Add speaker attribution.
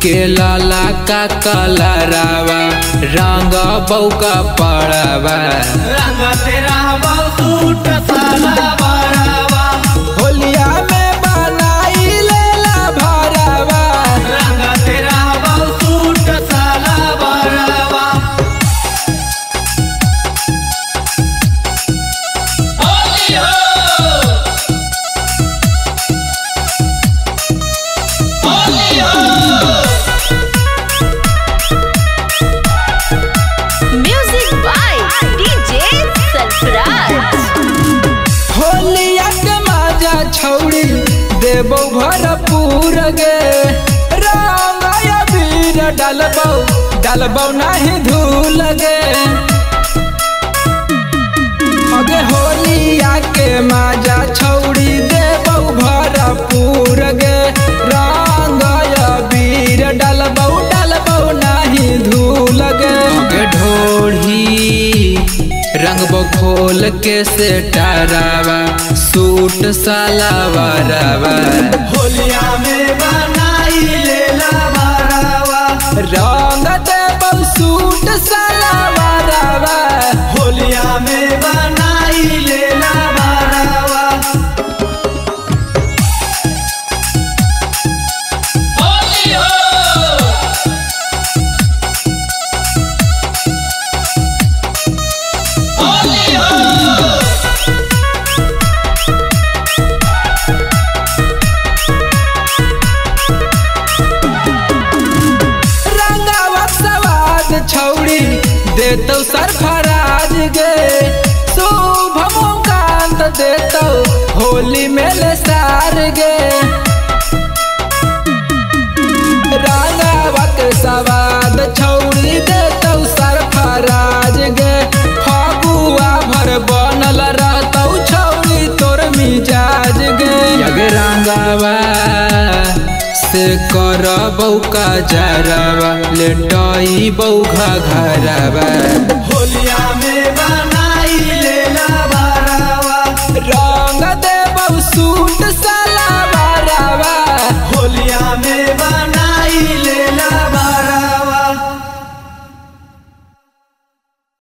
Speaker 1: के लाला का कलरावा रंग बौका पड़ावा
Speaker 2: रंग तेरा सूट साला बारावा
Speaker 1: होलिया में बनाई लेला भरावा
Speaker 2: रंग तेरा सूट साला बारावा होली हो होली हो
Speaker 1: छौड़ी देबो भरपूर गे रंग अबीर डालबो नहीं धूल गे अगे होलिया के माजा छौड़ी देबो भरपूर गे रंग अबीर डालबो नहीं धूल गे अगे ढोढ़ी रंगबो खोल के से टारावा सूट सालावारावा
Speaker 2: होलिया में बनाई लेला बारावा
Speaker 1: रंग देबो सूट सालावारावा
Speaker 2: होलिया में बनाई लेला बारावा होली हो होली हो
Speaker 1: छौड़ी देतो सरफराज गे शुभ मुकांत देतो होली में ले सार गे रंगावा के सवाद छौड़ी देतो सरफराज गे फगुआ भर बनल रहतो छौड़ी तोर मिजाज गे अगे रंगावा से करबौ का जरावा लेटई बौघा घरावा